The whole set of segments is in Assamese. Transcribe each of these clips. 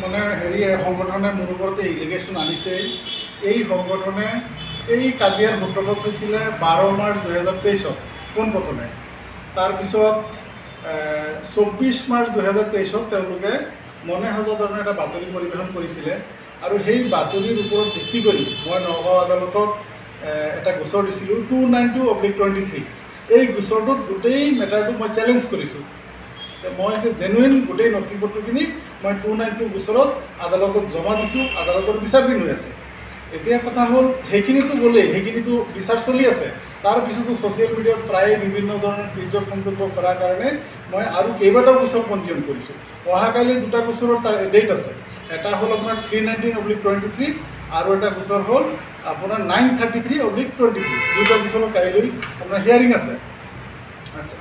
মানে হেৰি সংগঠনে মোৰ ওপৰতে ইলিগেশ্যন আনিছে। এই সংগঠনে এই কাজিয়াৰ সূত্ৰপাত হৈছিলে 12 মাৰ্চ 2023 পোনপ্ৰথমে। তাৰপিছত 24 মাৰ্চ 2023 তেওঁলোকে মনে সজা ধৰণে এটা বাতৰি পৰিৱেশন কৰিছিলে আৰু সেই বাতৰিৰ ওপৰত ভিত্তি কৰি মই নগাঁও আদালতত এটা গোচৰ দিছিলোঁ 292/23। এই গোচৰটোত গোটেই মেটাৰটো মই চেলেঞ্জ কৰিছোঁ। মই যে জেনুইন গোটেই নথি পত্ৰখিনি মই 292 গোচৰত আদালতত জমা দিছোঁ। আদালতৰ বিচাৰধীন হৈ আছে। এতিয়া কথা হ'ল সেইখিনিতো গ'লেই, সেইখিনিতো বিচাৰ চলি আছে। তাৰপিছতো ছ'চিয়েল মিডিয়াত প্ৰায় বিভিন্ন ধৰণৰ তিৰ্যক মন্তব্য কৰাৰ কাৰণে মই আৰু কেইবাটাও গোচৰ পঞ্জীয়ন কৰিছোঁ। অহাকালি দুটা গোচৰৰ ডেট আছে। এটা হ'ল আপোনাৰ 319/23 আৰু এটা গোচৰ হ'ল আপোনাৰ 933/23। দুটা গোচৰৰ কাইলৈ আপোনাৰ হিয়াৰিং আছে। আচ্ছা,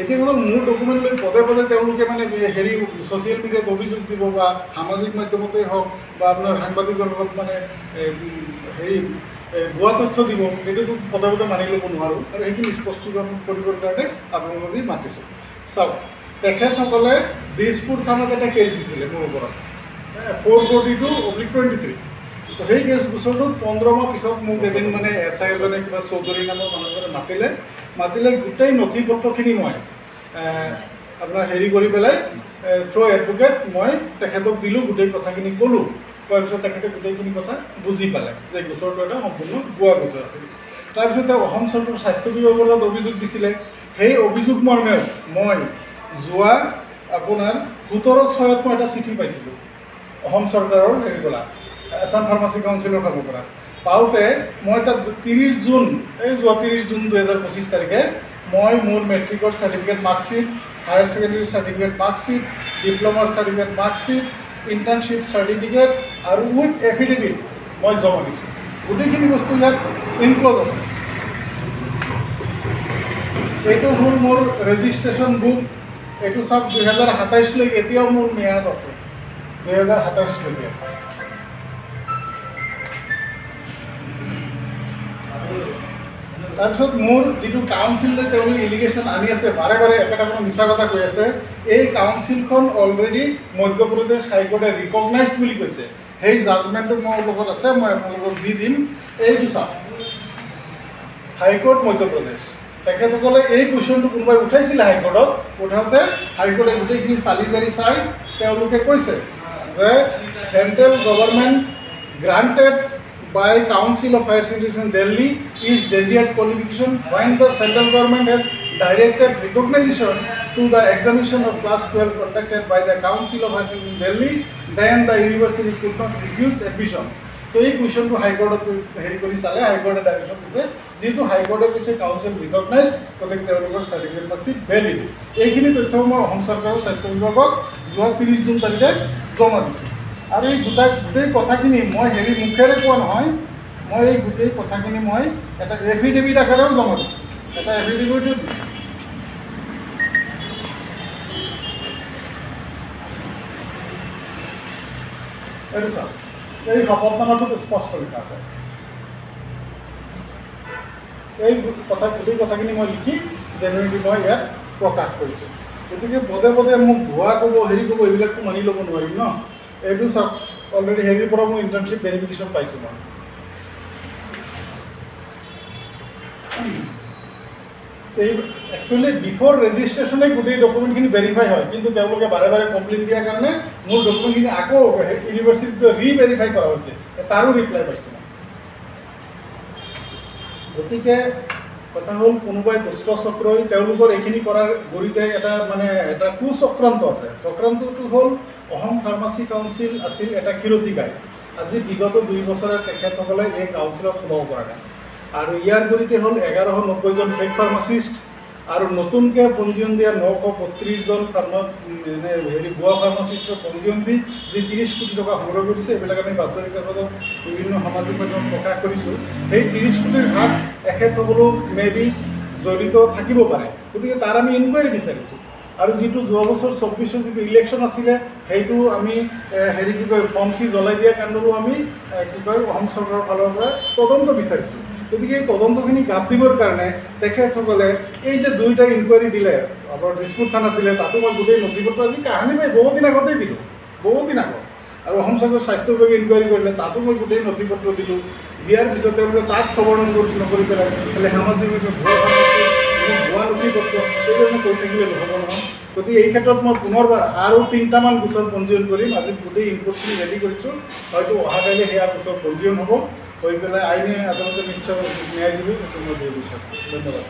এতিয়া হ'ল মোৰ ডকুমেণ্ট লৈ পদে পদে তেওঁলোকে মানে হেৰি ছ'চিয়েল মিডিয়াত অভিযোগ দিব বা সামাজিক মাধ্যমতেই হওক বা আপোনাৰ সাংবাদিকৰ লগত মানে হেৰি ভুৱা তথ্য দিব, সেইটোতো পদে পদে মানি ল'ব নোৱাৰোঁ আৰু সেইখিনি স্পষ্টীকৰণ কৰিবৰ কাৰণে আপোনালোকক আজি মাতিছোঁ। চাওক, তেখেতসকলে দিছপুৰ থানাত এটা কেছ দিছিলে মোৰ ওপৰত 442/23। তো সেই কেছ গোচৰটোত 15 মাহ পিছত মোক এদিন মানে SI এজনে কিবা চৌধুৰী নামৰ মানুহজনে মাতিলে গোটেই নথি পত্ৰখিনি মই আপোনাৰ হেৰি কৰি পেলাই থ্ৰু এডভোকেট মই তেখেতক দিলোঁ, গোটেই কথাখিনি ক'লোঁ। কোৱাৰ পিছত তেখেতে গোটেইখিনি কথা বুজি পালে যে গোচৰটো এটা সম্পূৰ্ণ ভুৱা গোচৰ আছিল। তাৰপিছত তেওঁ অসম চৰকাৰৰ স্বাস্থ্য বিভাগৰ লগত অভিযোগ দিছিলে। সেই অভিযোগ মৰ্মেও মই যোৱা আপোনাৰ 17/6 মই এটা চিঠি পাইছিলোঁ অসম চৰকাৰৰ হেৰিৰ পৰা, আছাম ফাৰ্মাচী কাউন্সিলৰ ফালৰ পৰা। পাওঁতে মই তাত 30 জুন, এই যোৱা 30 জুন 2025 তাৰিখে মই মোৰ মেট্ৰিকৰ certificate marksheet, higher secondary certificate marksheet, ডিপ্ল'মাৰ চাৰ্টিফিকেট মাৰ্কশ্বিট, ইণ্টাৰ্ণশ্বিপ চাৰ্টিফিকেট আৰু উইথ এফিডেভিট মই জমা দিছোঁ। গোটেইখিনি বস্তু ইয়াত ইনক্ল'জ আছে। এইটো হ'ল মোৰ ৰেজিষ্ট্ৰেশ্যন বুক। এইটো চব 2027লৈকে, এতিয়াও মোৰ ম্যাদ আছে 2027লৈকে। তাৰপিছত মোৰ যিটো কাউন্সিললৈ তেওঁলোকে ইলিগেশ্যন আনি আছে, বাৰে বাৰে একেটা কোনো মিছা কথা কৈ আছে। এই কাউন্সিলখন অলৰেডি মধ্যপ্ৰদেশ হাইকোৰ্টে ৰিকগনাইজড বুলি কৈছে। সেই জাজমেণ্টটো মোৰ লগত আছে, মই আপোনালোকক দি দিম। এইটো চাওক, হাইকোৰ্ট মধ্যপ্ৰদেশ, তেখেতসকলে এই কুৱেশ্যনটো কোনোবাই উঠাইছিলে হাইকোৰ্টত। উঠাওঁতে হাইকোৰ্টে গোটেইখিনি চালি জাৰি চাই তেওঁলোকে কৈছে যে central government granted by Council of Higher Education Delhi is desired qualification when the central government has directed recognition to the examination of class 12 conducted by the Council of Higher Education Delhi, then the university could not refuse admission. তো এই কুৱেশ্যনটো হাইকোৰ্টত হেৰি কৰি চালে, হাইকোৰ্টে ডাইৰেকশ্যন দিছে, যিহেতু হাইকোৰ্টে কৈছে কাউন্সিল ৰিকগনাইজ, গতিকে তেওঁলোকৰ চাৰ্টিফিকেট মাৰ্কশ্বিট ভেলিড। এইখিনি তথ্য মই অসম চৰকাৰৰ স্বাস্থ্য বিভাগক যোৱা 30 জুন তাৰিখে জমা দিছোঁ। আৰু এই গোটেই কথাখিনি মই হেৰি মুখেৰে কোৱা নহয়, মই এই গোটেই কথাখিনি মই এটা এফিডেভিট আকাৰেও জমা দিছোঁ, এটা এফিডেভিটো দিছোঁ। এইটো চাওক, এই শপতনামাটোত স্পষ্ট লিখা আছে। এই গোটেই কথাখিনি মই লিখি জেনুইনলি মই ইয়াত প্ৰকাশ কৰিছোঁ। গতিকে পদে পদে মোক ভুৱা ক'ব, হেৰি ক'ব, এইবিলাকতো মানি ল'ব নোৱাৰিম ন। এইটো চাওক, অলৰেডি হেৰিৰ পৰা মই ইণ্টাৰ্ণশ্বিপ ভেৰিফিকেশ্যন পাইছোঁ মই। এই একচুৱেলি বিফৰ ৰেজিষ্ট্ৰেশ্যনে গোটেই ডকুমেণ্টখিনি ভেৰিফাই হয়, কিন্তু তেওঁলোকে বাৰে বাৰে কমপ্লেইন দিয়াৰ কাৰণে মোৰ ডকুমেণ্টখিনি আকৌ ইউনিভাৰ্চিটিত ৰিভেৰিফাই কৰা হৈছে, তাৰো ৰিপ্লাই পাইছোঁ মই। গতিকে কথা হ'ল, কোনোবাই দুষ্ট চক্ৰই তেওঁলোকৰ এইখিনি কৰাৰ গৰিতে এটা মানে এটা কুচক্ৰান্ত আছে। চক্ৰান্তটো হ'ল অসম ফাৰ্মাচী কাউন্সিল আছিল এটা ক্ষীৰতী গাই। আজি বিগত 2 বছৰে তেখেতসকলে এই কাউন্সিলত সোমাব পৰা নাই। আৰু ইয়াৰ গৰিতে হ'ল 1190জন ফেক ফাৰ্মাচিষ্ট আৰু নতুনকৈ পঞ্জীয়ন দিয়া 932জন হেৰি ভুৱা ফাৰ্মাচিষ্টৰ পঞ্জীয়ন দি যি 30 কোটি টকা সংগ্ৰহ কৰিছে, এইবিলাক আমি বাতৰি কাকতত বিভিন্ন সামাজিক মাধ্যমত প্ৰকাশ কৰিছোঁ। সেই 30 কোটিৰ ভাগ এখেতসকলো মেবি জড়িত থাকিব পাৰে। গতিকে তাৰ আমি ইনকুৱাৰী বিচাৰিছোঁ। আৰু যিটো যোৱা বছৰ 24ৰ যিটো ইলেকশ্যন আছিলে, সেইটো আমি হেৰি কি কয় ফৰ্মচি জ্বলাই দিয়া কাণ্ডৰো আমি কি কয় অসম চৰকাৰৰ ফালৰ পৰা তদন্ত বিচাৰিছোঁ। গতিকে এই তদন্তখিনি গাপ দিবৰ কাৰণে তেখেতসকলে এই যে 2টা ইনকুৱাৰী দিলে, আপোনাৰ দিছপুৰ থানাত দিলে, তাতো মই গোটেই নথি পত্ৰ আজি কাহানি পাই বহুত দিন আগতেই দিলোঁ, বহুত দিন আগত। আৰু অসম চৰকাৰৰ স্বাস্থ্য বিভাগে ইনকুৱাৰী কৰিলে তাতো মই গোটেই নথি পত্ৰ দিলোঁ। দিয়াৰ পিছত তেওঁলোকে তাত খবৰ নকৰি পেলাই খালি সামাজিক ভুৱা নথি পত্ৰ এইবোৰ মই কৈ থাকিলে নহ'ব নহয়। গতিকে এই ক্ষেত্ৰত মই পুনৰবাৰ আৰু 3টামান গোচৰ পঞ্জীয়ন কৰিম। আজি গোটেই ইনপুটখিনি ৰেডি কৰিছোঁ, হয়তো অহাকাইলৈ সেয়া গোচৰ পঞ্জীয়ন হ'ব, হৈ পেলাই আইনে আদালতে নিশ্চয় ন্যায় দিব, সেইটো মই দিয়ে দিছোঁ। ধন্যবাদ।